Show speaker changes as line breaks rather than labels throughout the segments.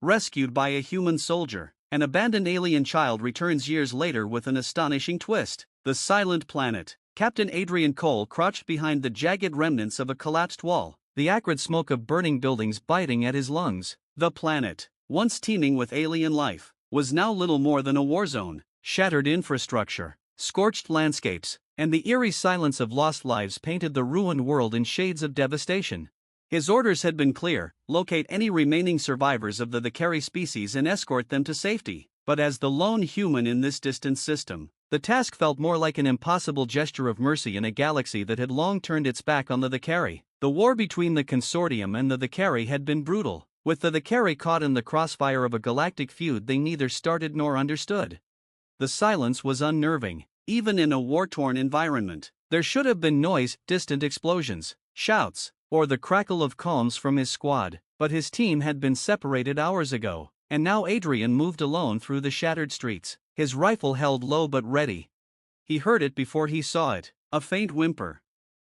rescued by a human soldier. An abandoned alien child returns years later with an astonishing twist. The Silent Planet. Captain Adrian Cole crouched behind the jagged remnants of a collapsed wall, the acrid smoke of burning buildings biting at his lungs. The planet, once teeming with alien life, was now little more than a war zone. Shattered infrastructure, scorched landscapes, and the eerie silence of lost lives painted the ruined world in shades of devastation. His orders had been clear: locate any remaining survivors of the Vakari species and escort them to safety. But as the lone human in this distant system, the task felt more like an impossible gesture of mercy in a galaxy that had long turned its back on the Vakari. The war between the Consortium and the Vakari had been brutal, with the Vakari caught in the crossfire of a galactic feud they neither started nor understood. The silence was unnerving, even in a war-torn environment. There should have been noise, distant explosions, shouts, or the crackle of calms from his squad, but his team had been separated hours ago, and now Adrian moved alone through the shattered streets, his rifle held low but ready. He heard it before he saw it, a faint whimper.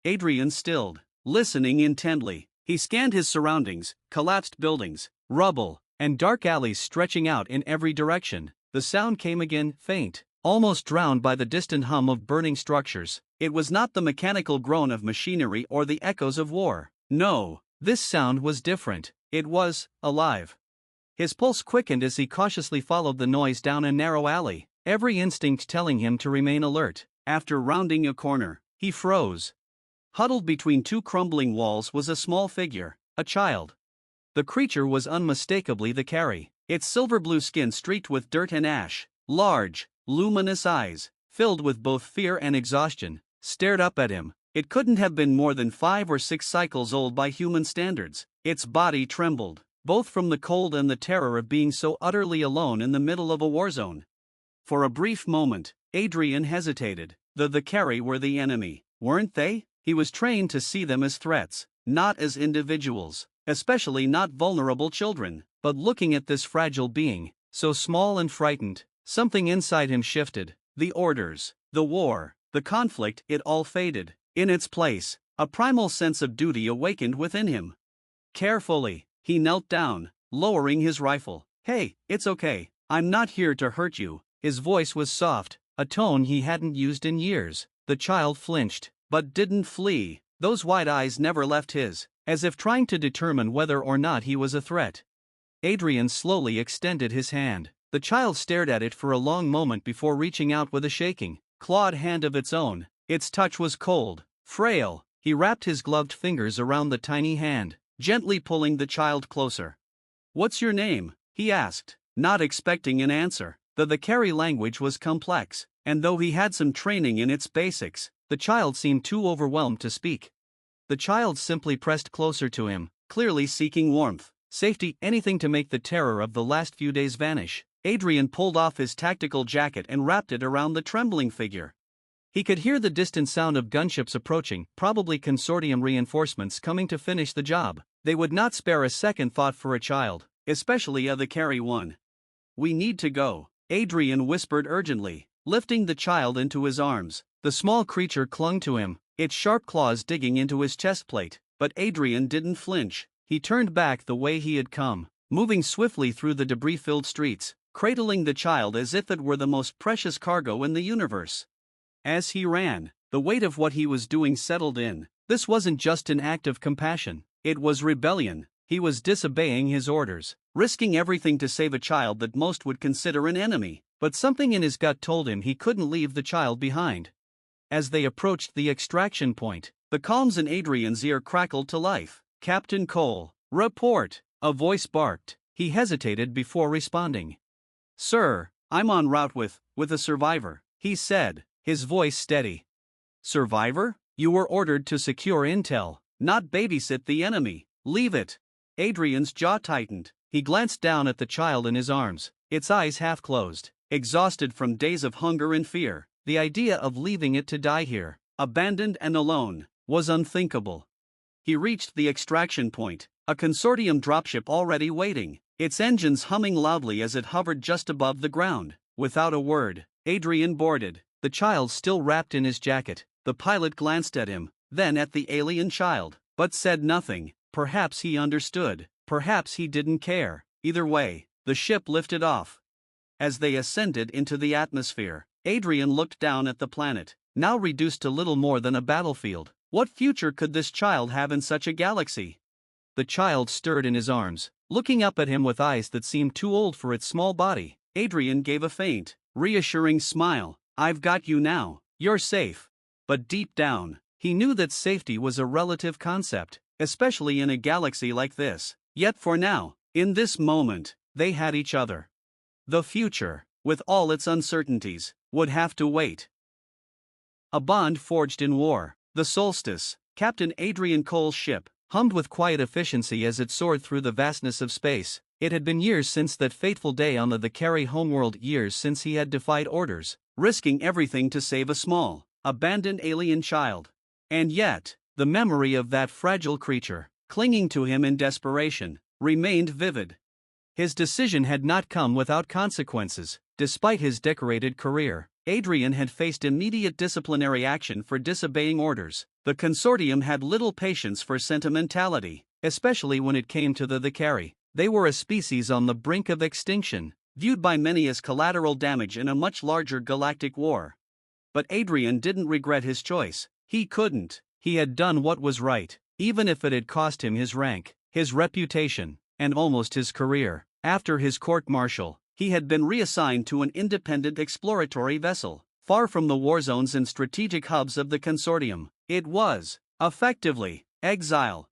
Adrian stilled, listening intently. He scanned his surroundings: collapsed buildings, rubble, and dark alleys stretching out in every direction. The sound came again, faint, almost drowned by the distant hum of burning structures. It was not the mechanical groan of machinery or the echoes of war. No, this sound was different. It was alive. His pulse quickened as he cautiously followed the noise down a narrow alley, every instinct telling him to remain alert. After rounding a corner, he froze. Huddled between two crumbling walls was a small figure, a child. The creature was unmistakably the Vakari, its silver-blue skin streaked with dirt and ash, large, luminous eyes, filled with both fear and exhaustion, stared up at him. It couldn't have been more than 5 or 6 cycles old by human standards. Its body trembled, both from the cold and the terror of being so utterly alone in the middle of a war zone. For a brief moment, Adrian hesitated. The Vakari were the enemy, weren't they? He was trained to see them as threats, not as individuals, especially not vulnerable children. But looking at this fragile being, so small and frightened, something inside him shifted. The orders, the war, the conflict, it all faded. In its place, a primal sense of duty awakened within him. Carefully, he knelt down, lowering his rifle. "Hey, it's okay, I'm not here to hurt you." His voice was soft, a tone he hadn't used in years. The child flinched, but didn't flee. Those wide eyes never left his, as if trying to determine whether or not he was a threat. Adrian slowly extended his hand. The child stared at it for a long moment before reaching out with a shaking, clawed hand of its own. Its touch was cold, frail. He wrapped his gloved fingers around the tiny hand, gently pulling the child closer. "What's your name?" he asked, not expecting an answer. The Vakari language was complex, and though he had some training in its basics, the child seemed too overwhelmed to speak. The child simply pressed closer to him, clearly seeking warmth, safety, anything to make the terror of the last few days vanish. Adrian pulled off his tactical jacket and wrapped it around the trembling figure. He could hear the distant sound of gunships approaching, probably Consortium reinforcements coming to finish the job. They would not spare a second thought for a child, especially a Vakari one. "We need to go," Adrian whispered urgently, lifting the child into his arms. The small creature clung to him, its sharp claws digging into his chest plate, but Adrian didn't flinch. He turned back the way he had come, moving swiftly through the debris-filled streets, cradling the child as if it were the most precious cargo in the universe. As he ran, the weight of what he was doing settled in. This wasn't just an act of compassion, it was rebellion. He was disobeying his orders, risking everything to save a child that most would consider an enemy, but something in his gut told him he couldn't leave the child behind. As they approached the extraction point, the comms in Adrian's ear crackled to life. "Captain Cole, report," a voice barked. He hesitated before responding. "Sir, I'm en route with a survivor," he said, his voice steady. "Survivor? You were ordered to secure intel, not babysit the enemy. Leave it." Adrian's jaw tightened. He glanced down at the child in his arms, its eyes half closed, exhausted from days of hunger and fear. The idea of leaving it to die here, abandoned and alone, was unthinkable. He reached the extraction point, a Consortium dropship already waiting, its engines humming loudly as it hovered just above the ground. Without a word, Adrian boarded, the child still wrapped in his jacket. The pilot glanced at him, then at the alien child, but said nothing. Perhaps he understood, perhaps he didn't care. Either way, the ship lifted off. As they ascended into the atmosphere, Adrian looked down at the planet, now reduced to little more than a battlefield. What future could this child have in such a galaxy? The child stirred in his arms, looking up at him with eyes that seemed too old for its small body. Adrian gave a faint, reassuring smile. "I've got you now, you're safe." But deep down, he knew that safety was a relative concept, especially in a galaxy like this. Yet for now, in this moment, they had each other. The future, with all its uncertainties, would have to wait. A bond forged in war. The Solstice, Captain Adrian Cole's ship, hummed with quiet efficiency as it soared through the vastness of space. It had been years since that fateful day on the Carey homeworld, years since he had defied orders, risking everything to save a small, abandoned alien child. And yet, the memory of that fragile creature, clinging to him in desperation, remained vivid. His decision had not come without consequences. Despite his decorated career, Adrian had faced immediate disciplinary action for disobeying orders. The consortium had little patience for sentimentality, especially when it came to the Carey. They were a species on the brink of extinction, viewed by many as collateral damage in a much larger galactic war. But Adrian didn't regret his choice. He couldn't. He had done what was right, even if it had cost him his rank, his reputation, and almost his career. After his court-martial, he had been reassigned to an independent exploratory vessel, far from the war zones and strategic hubs of the consortium. It was, effectively, exile.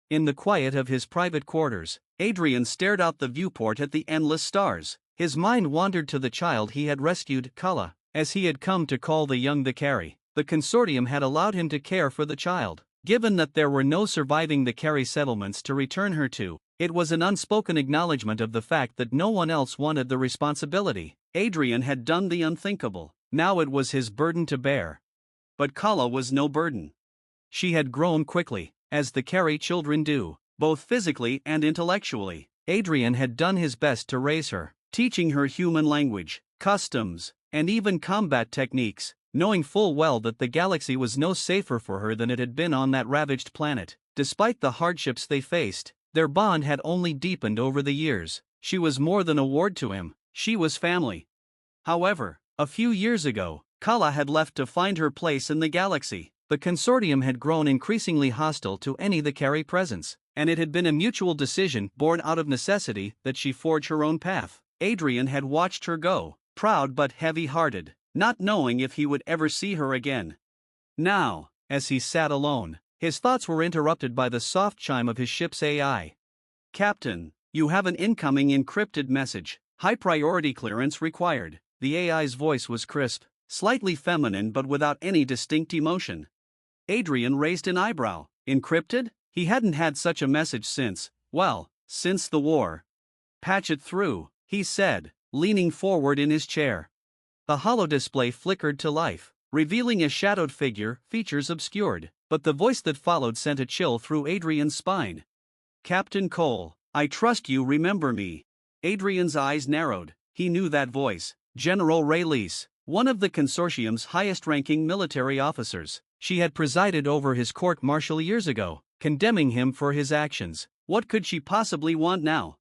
In the quiet of his private quarters, Adrian stared out the viewport at the endless stars. His mind wandered to the child he had rescued, Kala, as he had come to call the young Carey. The consortium had allowed him to care for the child. Given that there were no surviving Carey settlements to return her to, it was an unspoken acknowledgement of the fact that no one else wanted the responsibility. Adrian had done the unthinkable. Now it was his burden to bear. But Kala was no burden. She had grown quickly, as the Carey children do, both physically and intellectually. Adrian had done his best to raise her, teaching her human language, customs, and even combat techniques, knowing full well that the galaxy was no safer for her than it had been on that ravaged planet. Despite the hardships they faced, their bond had only deepened over the years. She was more than a ward to him, she was family. However, a few years ago, Kala had left to find her place in the galaxy. The consortium had grown increasingly hostile to any Carey presence, and it had been a mutual decision born out of necessity that she forge her own path. Adrian had watched her go, proud but heavy-hearted, not knowing if he would ever see her again. Now, as he sat alone, his thoughts were interrupted by the soft chime of his ship's AI. "Captain, you have an incoming encrypted message. High priority clearance required." The AI's voice was crisp, slightly feminine but without any distinct emotion. Adrian raised an eyebrow. Encrypted? He hadn't had such a message since the war. "Patch it through," he said, leaning forward in his chair. The holodisplay flickered to life, revealing a shadowed figure, features obscured, but the voice that followed sent a chill through Adrian's spine. "Captain Cole, I trust you remember me." Adrian's eyes narrowed. He knew that voice. General Rayleigh, one of the consortium's highest-ranking military officers. She had presided over his court-martial years ago, condemning him for his actions. What could she possibly want now?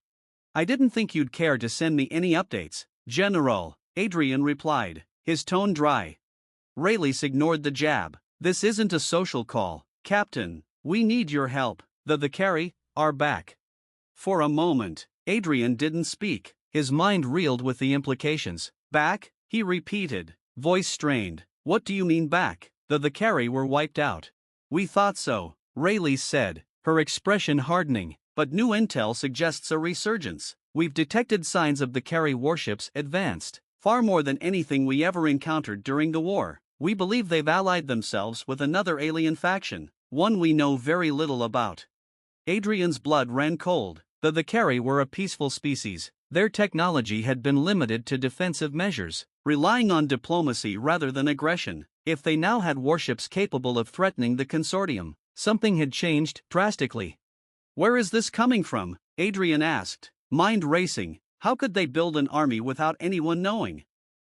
"I didn't think you'd care to send me any updates, General," Adrian replied, his tone dry. Rayleigh ignored the jab. "This isn't a social call, Captain. We need your help. The Carey are back." For a moment, Adrian didn't speak. His mind reeled with the implications. "Back?" he repeated, voice strained. "What do you mean back?" The Carey were wiped out. "We thought so," Rayleigh said, her expression hardening, "but new intel suggests a resurgence. We've detected signs of the Carey warships advanced, far more than anything we ever encountered during the war. We believe they've allied themselves with another alien faction, one we know very little about." Adrian's blood ran cold. The Carey were a peaceful species. Their technology had been limited to defensive measures, relying on diplomacy rather than aggression. If they now had warships capable of threatening the consortium, something had changed drastically. "Where is this coming from?" Adrian asked, mind racing. How could they build an army without anyone knowing?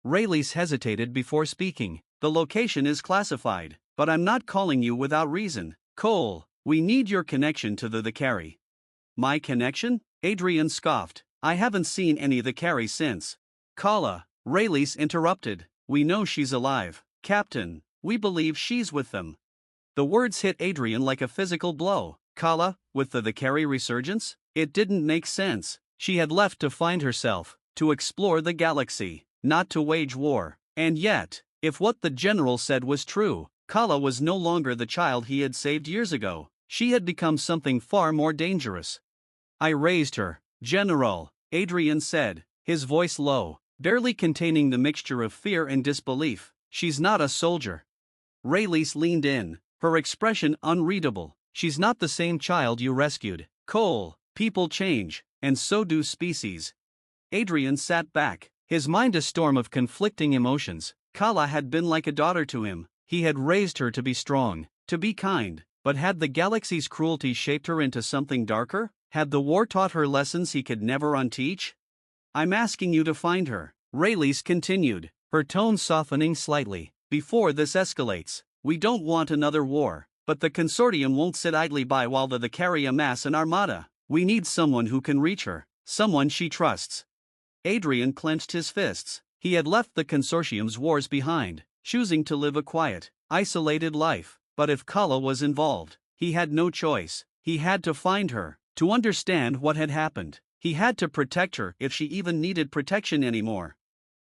Rayleigh hesitated before speaking. "The location is classified, but I'm not calling you without reason. Cole, we need your connection to the Carey." "My connection?" Adrian scoffed. I haven't seen any of the carry since. Kala, Rayleigh interrupted. We know she's alive, Captain. We believe she's with them. The words hit Adrian like a physical blow. Kala, with the carry resurgence? It didn't make sense. She had left to find herself, to explore the galaxy, not to wage war. And yet, if what the general said was true, Kala was no longer the child he had saved years ago. She had become something far more dangerous. I raised her, General, Adrian said, his voice low, barely containing the mixture of fear and disbelief. She's not a soldier. Rayleigh leaned in, her expression unreadable. She's not the same child you rescued. Cole, people change, and so do species. Adrian sat back, his mind a storm of conflicting emotions. Kala had been like a daughter to him. He had raised her to be strong, to be kind, but had the galaxy's cruelty shaped her into something darker? Had the war taught her lessons he could never unteach? I'm asking you to find her, Rayleigh continued, her tone softening slightly. Before this escalates, we don't want another war, but the consortium won't sit idly by while the carry amass an armada. We need someone who can reach her, someone she trusts. Adrian clenched his fists. He had left the consortium's wars behind, choosing to live a quiet, isolated life. But if Kala was involved, he had no choice. He had to find her, to understand what had happened. He had to protect her if she even needed protection anymore.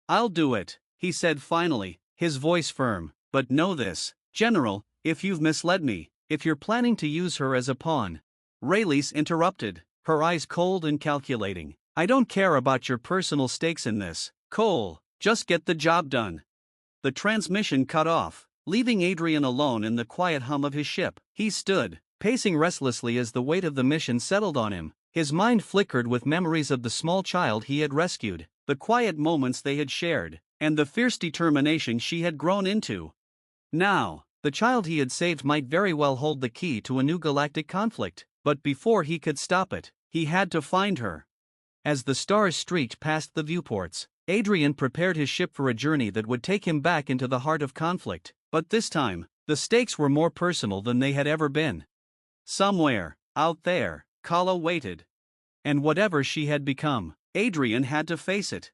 I'll do it, he said finally, his voice firm. But know this, General, if you've misled me, if you're planning to use her as a pawn. Rayleigh interrupted, her eyes cold and calculating. I don't care about your personal stakes in this, Cole. Just get the job done. The transmission cut off, leaving Adrian alone in the quiet hum of his ship. He stood, pacing restlessly as the weight of the mission settled on him. His mind flickered with memories of the small child he had rescued, the quiet moments they had shared, and the fierce determination she had grown into. Now, the child he had saved might very well hold the key to a new galactic conflict, but before he could stop it, he had to find her. As the stars streaked past the viewports, Adrian prepared his ship for a journey that would take him back into the heart of conflict, but this time, the stakes were more personal than they had ever been. Somewhere, out there, Kala waited. And whatever she had become, Adrian had to face it.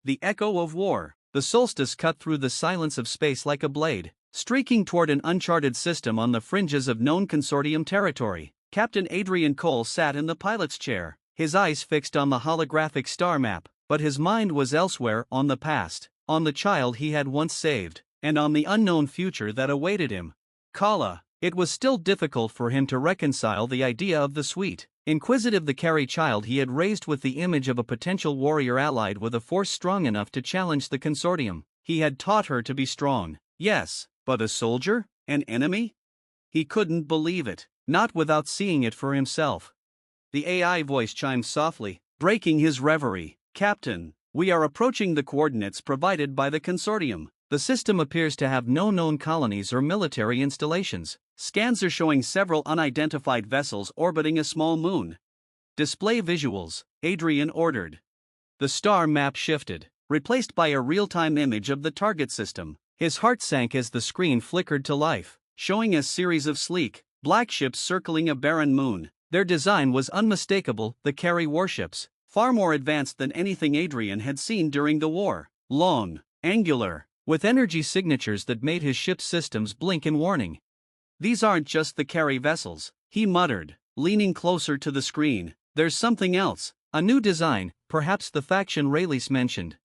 The echo of war, the solstice cut through the silence of space like a blade, streaking toward an uncharted system on the fringes of known consortium territory. Captain Adrian Cole sat in the pilot's chair, his eyes fixed on the holographic star map, but his mind was elsewhere, on the past, on the child he had once saved, and on the unknown future that awaited him. Kala. It was still difficult for him to reconcile the idea of the sweet, inquisitive the carry child he had raised with the image of a potential warrior allied with a force strong enough to challenge the consortium. He had taught her to be strong, yes, but a soldier? An enemy? He couldn't believe it, not without seeing it for himself. The AI voice chimed softly, breaking his reverie. Captain, we are approaching the coordinates provided by the consortium. The system appears to have no known colonies or military installations. Scans are showing several unidentified vessels orbiting a small moon. Display visuals, Adrian ordered. The star map shifted, replaced by a real-time image of the target system. His heart sank as the screen flickered to life, showing a series of sleek, black ships circling a barren moon. Their design was unmistakable, the carry warships, far more advanced than anything Adrian had seen during the war. Long, angular, with energy signatures that made his ship's systems blink in warning. These aren't just the carry vessels, he muttered, leaning closer to the screen. There's something else, a new design, perhaps the faction Rayleigh mentioned.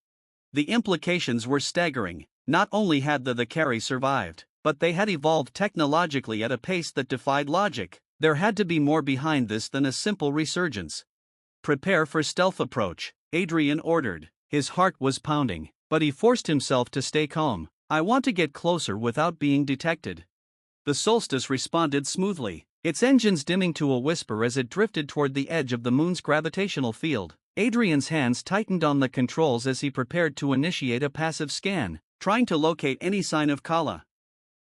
The implications were staggering. Not only had the carry survived, but they had evolved technologically at a pace that defied logic. There had to be more behind this than a simple resurgence. Prepare for stealth approach, Adrian ordered. His heart was pounding, but he forced himself to stay calm. I want to get closer without being detected. The Solstice responded smoothly, its engines dimming to a whisper as it drifted toward the edge of the moon's gravitational field. Adrian's hands tightened on the controls as he prepared to initiate a passive scan, trying to locate any sign of Kala.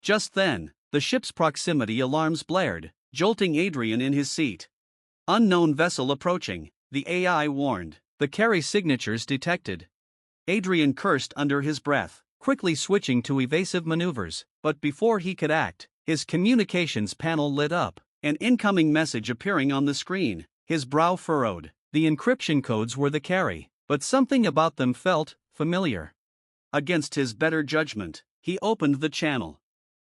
Just then, the ship's proximity alarms blared, jolting Adrian in his seat. Unknown vessel approaching, the AI warned. The carry signatures detected. Adrian cursed under his breath, quickly switching to evasive maneuvers, but before he could act, his communications panel lit up, an incoming message appearing on the screen. His brow furrowed. The encryption codes were the carry, but something about them felt familiar. Against his better judgment, he opened the channel.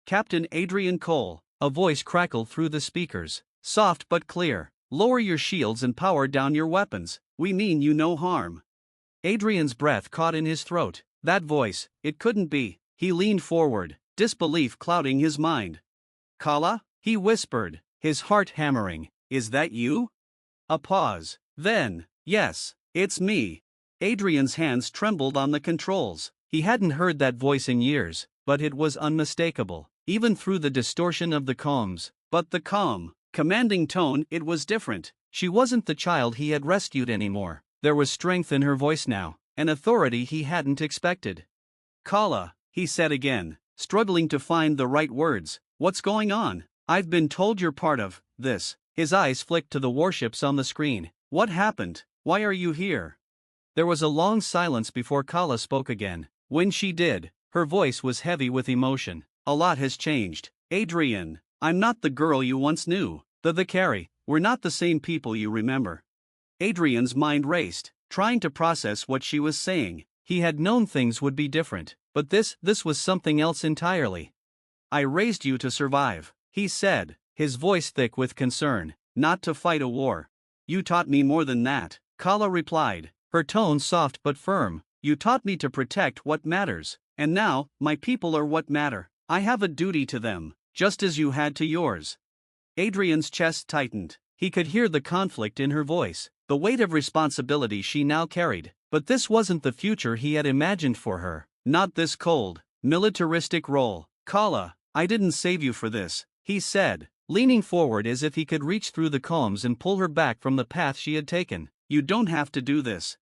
Captain Adrian Cole, a voice crackled through the speakers, soft but clear. Lower your shields and power down your weapons, we mean you no harm. Adrian's breath caught in his throat. That voice, it couldn't be. He leaned forward, disbelief clouding his mind. Kala? He whispered, his heart hammering. Is that you? A pause. Then, yes, it's me. Adrian's hands trembled on the controls. He hadn't heard that voice in years, but it was unmistakable, even through the distortion of the comms. But the calm, commanding tone, it was different. She wasn't the child he had rescued anymore. There was strength in her voice now, an authority he hadn't expected. Kala, he said again, struggling to find the right words. What's going on? I've been told you're part of this. His eyes flicked to the warships on the screen. What happened? Why are you here? There was a long silence before Kala spoke again. When she did, her voice was heavy with emotion. A lot has changed. Adrian, I'm not the girl you once knew. The carry, we're not the same people you remember. Adrian's mind raced, trying to process what she was saying. He had known things would be different, but this was something else entirely. I raised you to survive, he said, his voice thick with concern, not to fight a war. You taught me more than that, Kala replied, her tone soft but firm. You taught me to protect what matters, and now, my people are what matter. I have a duty to them, just as you had to yours. Adrian's chest tightened. He could hear the conflict in her voice, the weight of responsibility she now carried. But this wasn't the future he had imagined for her. Not this cold, militaristic role. Kala, I didn't save you for this, he said, leaning forward as if he could reach through the calms and pull her back from the path she had taken. You don't have to do this.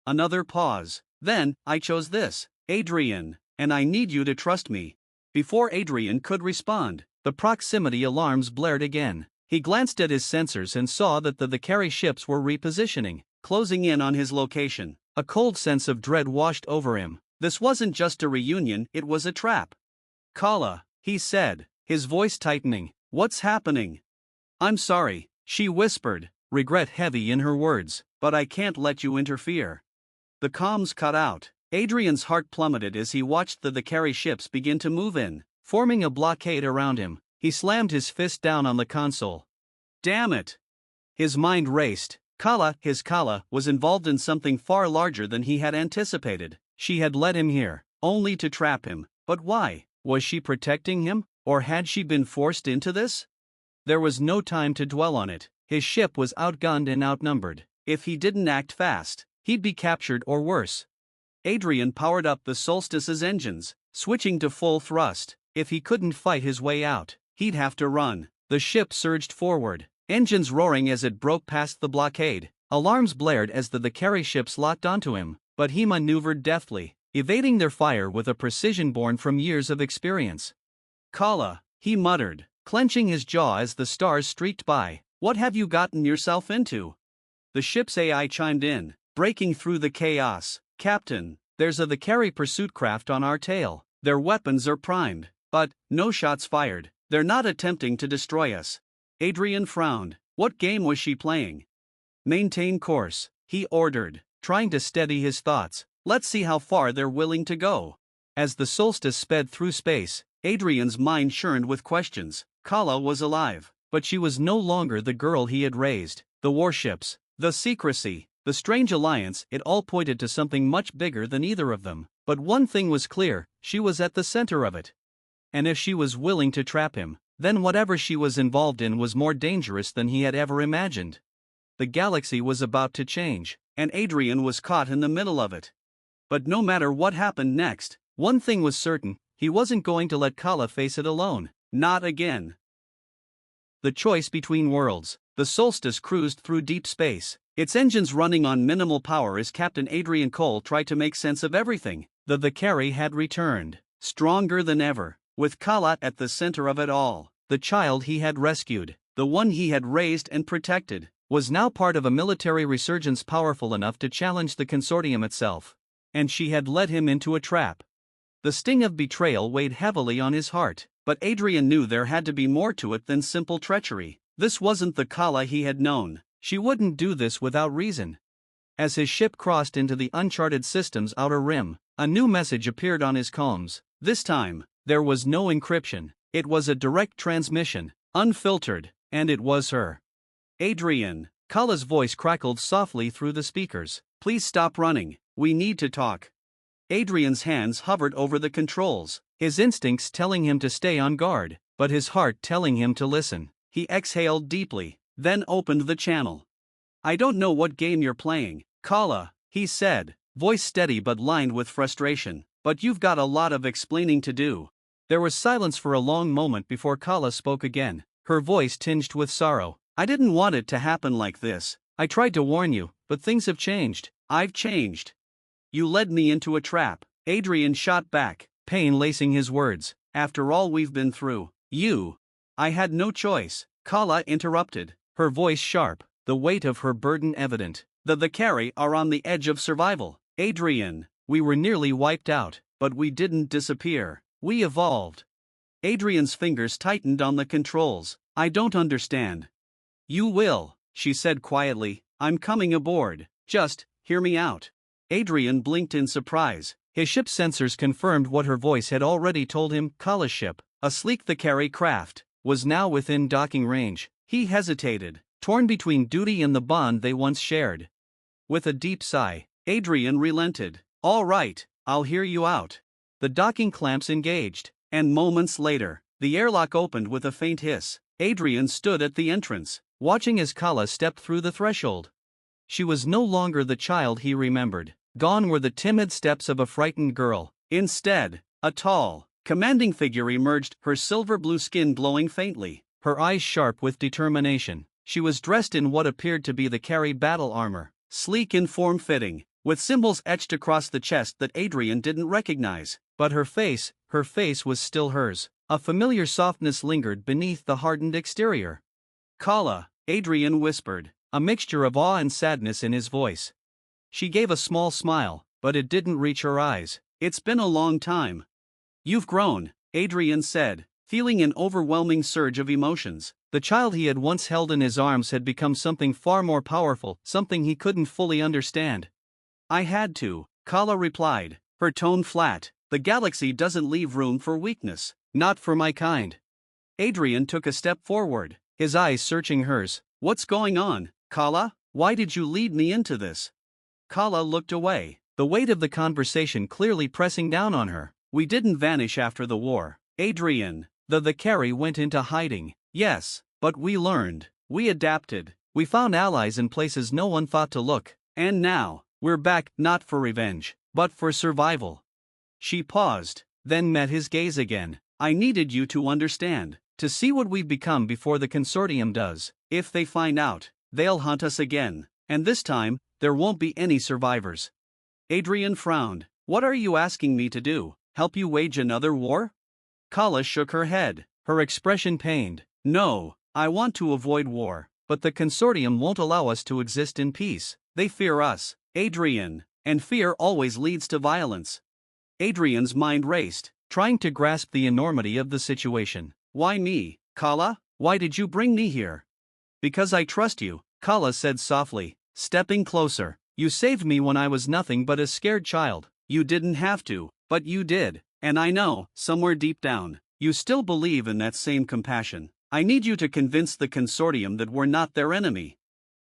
Another pause. Then, I chose this, Adrian, and I need you to trust me. Before Adrian could respond, the proximity alarms blared again. He glanced at his sensors and saw that the carry ships were repositioning, closing in on his location. A cold sense of dread washed over him. This wasn't just a reunion, it was a trap. Kala, he said, his voice tightening. What's happening? I'm sorry, she whispered, regret heavy in her words, but I can't let you interfere. The comms cut out. Adrian's heart plummeted as he watched the carry ships begin to move in, forming a blockade around him. He slammed his fist down on the console. Damn it! His mind raced. His Kala, was involved in something far larger than he had anticipated. She had led him here, only to trap him. But why? Was she protecting him, or had she been forced into this? There was no time to dwell on it. His ship was outgunned and outnumbered. If he didn't act fast, he'd be captured or worse. Adrian powered up the Solstice's engines, switching to full thrust. If he couldn't fight his way out, he'd have to run. The ship surged forward, engines roaring as it broke past the blockade. Alarms blared as the carry ships locked onto him, but he maneuvered deftly, evading their fire with a precision born from years of experience. Kala, he muttered, clenching his jaw as the stars streaked by. What have you gotten yourself into? The ship's AI chimed in, breaking through the chaos. Captain, there's the carry pursuit craft on our tail. Their weapons are primed, but no shots fired. They're not attempting to destroy us. Adrian frowned. What game was she playing? Maintain course, he ordered, trying to steady his thoughts. Let's see how far they're willing to go. As the Solstice sped through space, Adrian's mind churned with questions. Kala was alive, but she was no longer the girl he had raised. The warships, the secrecy, the strange alliance, it all pointed to something much bigger than either of them. But one thing was clear, she was at the center of it. And if she was willing to trap him, then whatever she was involved in was more dangerous than he had ever imagined. The galaxy was about to change, and Adrian was caught in the middle of it. But no matter what happened next, one thing was certain, he wasn't going to let Kala face it alone. Not again. The choice between worlds. The Solstice cruised through deep space, its engines running on minimal power as Captain Adrian Cole tried to make sense of everything. The carry had returned, stronger than ever, with Kala at the center of it all. The child he had rescued, the one he had raised and protected, was now part of a military resurgence powerful enough to challenge the consortium itself. And she had led him into a trap. The sting of betrayal weighed heavily on his heart, but Adrian knew there had to be more to it than simple treachery. This wasn't the Kala he had known. She wouldn't do this without reason. As his ship crossed into the uncharted system's outer rim, a new message appeared on his comms. This time, there was no encryption. It was a direct transmission, unfiltered, and it was her. Adrian. Kala's voice crackled softly through the speakers. Please stop running, we need to talk. Adrian's hands hovered over the controls, his instincts telling him to stay on guard, but his heart telling him to listen. He exhaled deeply, then opened the channel. I don't know what game you're playing, Kala, he said, voice steady but lined with frustration, but you've got a lot of explaining to do. There was silence for a long moment before Kala spoke again, her voice tinged with sorrow. I didn't want it to happen like this. I tried to warn you, but things have changed. I've changed. You led me into a trap, Adrian shot back, pain lacing his words. After all we've been through, you. I had no choice, Kala interrupted, her voice sharp, the weight of her burden evident. The Vakari are on the edge of survival. Adrian, we were nearly wiped out, but we didn't disappear. We evolved. Adrian's fingers tightened on the controls. I don't understand. You will, she said quietly. I'm coming aboard. Just, hear me out. Adrian blinked in surprise. His ship's sensors confirmed what her voice had already told him. Kala's ship, a sleek Vakari craft, was now within docking range. He hesitated, torn between duty and the bond they once shared. With a deep sigh, Adrian relented. All right, I'll hear you out. The docking clamps engaged, and moments later, the airlock opened with a faint hiss. Adrian stood at the entrance, watching as Kala stepped through the threshold. She was no longer the child he remembered. Gone were the timid steps of a frightened girl. Instead, a tall, commanding figure emerged, her silver-blue skin glowing faintly, her eyes sharp with determination. She was dressed in what appeared to be the Vakari battle armor, sleek and form-fitting, with symbols etched across the chest that Adrian didn't recognize. But her face was still hers. A familiar softness lingered beneath the hardened exterior. Kala, Adrian whispered, a mixture of awe and sadness in his voice. She gave a small smile, but it didn't reach her eyes. It's been a long time. You've grown, Adrian said, feeling an overwhelming surge of emotions. The child he had once held in his arms had become something far more powerful, something he couldn't fully understand. I had to, Kala replied, her tone flat. The galaxy doesn't leave room for weakness, not for my kind. Adrian took a step forward, his eyes searching hers. What's going on, Kala? Why did you lead me into this? Kala looked away, the weight of the conversation clearly pressing down on her. We didn't vanish after the war, Adrian. The Vakari went into hiding, yes, but we learned, we adapted, we found allies in places no one thought to look, and now, we're back, not for revenge, but for survival. She paused, then met his gaze again. I needed you to understand, to see what we've become before the consortium does. If they find out, they'll hunt us again, and this time, there won't be any survivors. Adrian frowned. What are you asking me to do? Help you wage another war? Kala shook her head, her expression pained. No, I want to avoid war, but the consortium won't allow us to exist in peace. They fear us, Adrian, and fear always leads to violence. Adrian's mind raced, trying to grasp the enormity of the situation. Why me, Kala? Why did you bring me here? Because I trust you, Kala said softly, stepping closer. You saved me when I was nothing but a scared child. You didn't have to, but you did, and I know, somewhere deep down, you still believe in that same compassion. I need you to convince the consortium that we're not their enemy.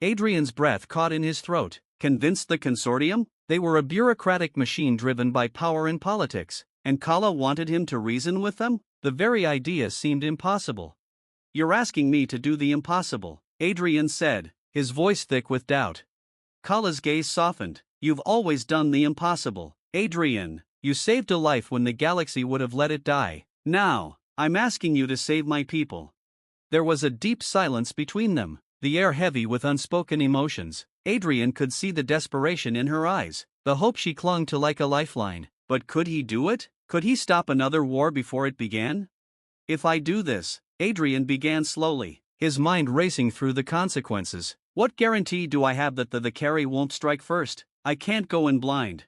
Adrian's breath caught in his throat. Convince the consortium? They were a bureaucratic machine driven by power and politics, and Kala wanted him to reason with them? The very idea seemed impossible. You're asking me to do the impossible, Adrian said, his voice thick with doubt. Kala's gaze softened. You've always done the impossible, Adrian. You saved a life when the galaxy would have let it die. Now, I'm asking you to save my people. There was a deep silence between them, the air heavy with unspoken emotions. Adrian could see the desperation in her eyes, the hope she clung to like a lifeline. But could he do it? Could he stop another war before it began? If I do this, Adrian began slowly, his mind racing through the consequences. What guarantee do I have that the Vakari won't strike first? I can't go in blind.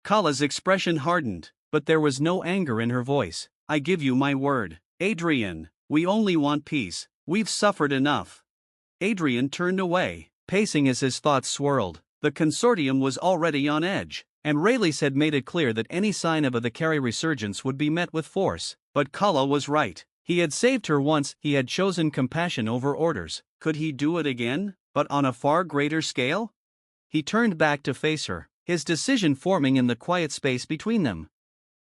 Kala's expression hardened, but there was no anger in her voice. I give you my word, Adrian, we only want peace. We've suffered enough. Adrian turned away, pacing as his thoughts swirled. The consortium was already on edge, and Rayleigh had made it clear that any sign of a the Carey resurgence would be met with force. But Kala was right. He had saved her once, he had chosen compassion over orders. Could he do it again, but on a far greater scale? He turned back to face her, his decision forming in the quiet space between them.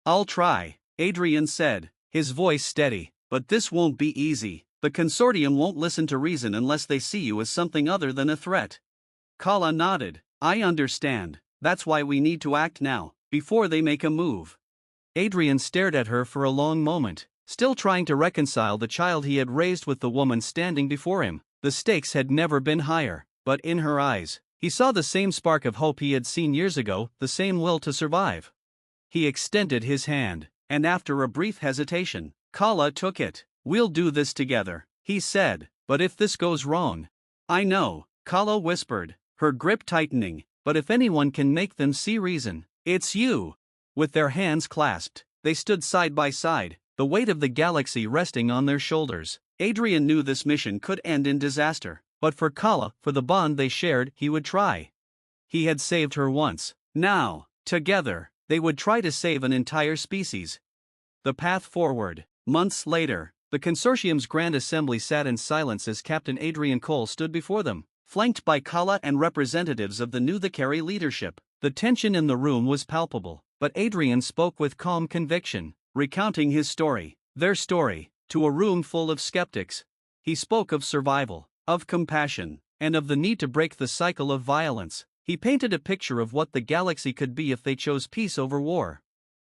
"I'll try," Adrian said, his voice steady, "but this won't be easy. The consortium won't listen to reason unless they see you as something other than a threat." Kala nodded. "I understand. That's why we need to act now, before they make a move." Adrian stared at her for a long moment, still trying to reconcile the child he had raised with the woman standing before him. The stakes had never been higher, but in her eyes, he saw the same spark of hope he had seen years ago, the same will to survive. He extended his hand, and after a brief hesitation, Kala took it. "We'll do this together," he said, "but if this goes wrong..." "I know," Kala whispered, her grip tightening, "but if anyone can make them see reason, it's you." With their hands clasped, they stood side by side, the weight of the galaxy resting on their shoulders. Adrian knew this mission could end in disaster, but for Kala, for the bond they shared, he would try. He had saved her once. Now, together, they would try to save an entire species. The path forward. Months later, the consortium's Grand Assembly sat in silence as Captain Adrian Cole stood before them, flanked by Kala and representatives of the new the Carey leadership. The tension in the room was palpable, but Adrian spoke with calm conviction, recounting his story, their story, to a room full of skeptics. He spoke of survival, of compassion, and of the need to break the cycle of violence. He painted a picture of what the galaxy could be if they chose peace over war.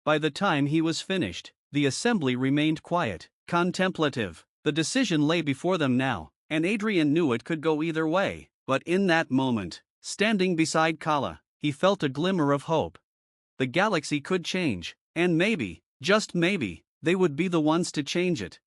By the time he was finished, the assembly remained quiet, contemplative. The decision lay before them now, and Adrian knew it could go either way. But in that moment, standing beside Kala, he felt a glimmer of hope. The galaxy could change, and maybe, just maybe, they would be the ones to change it.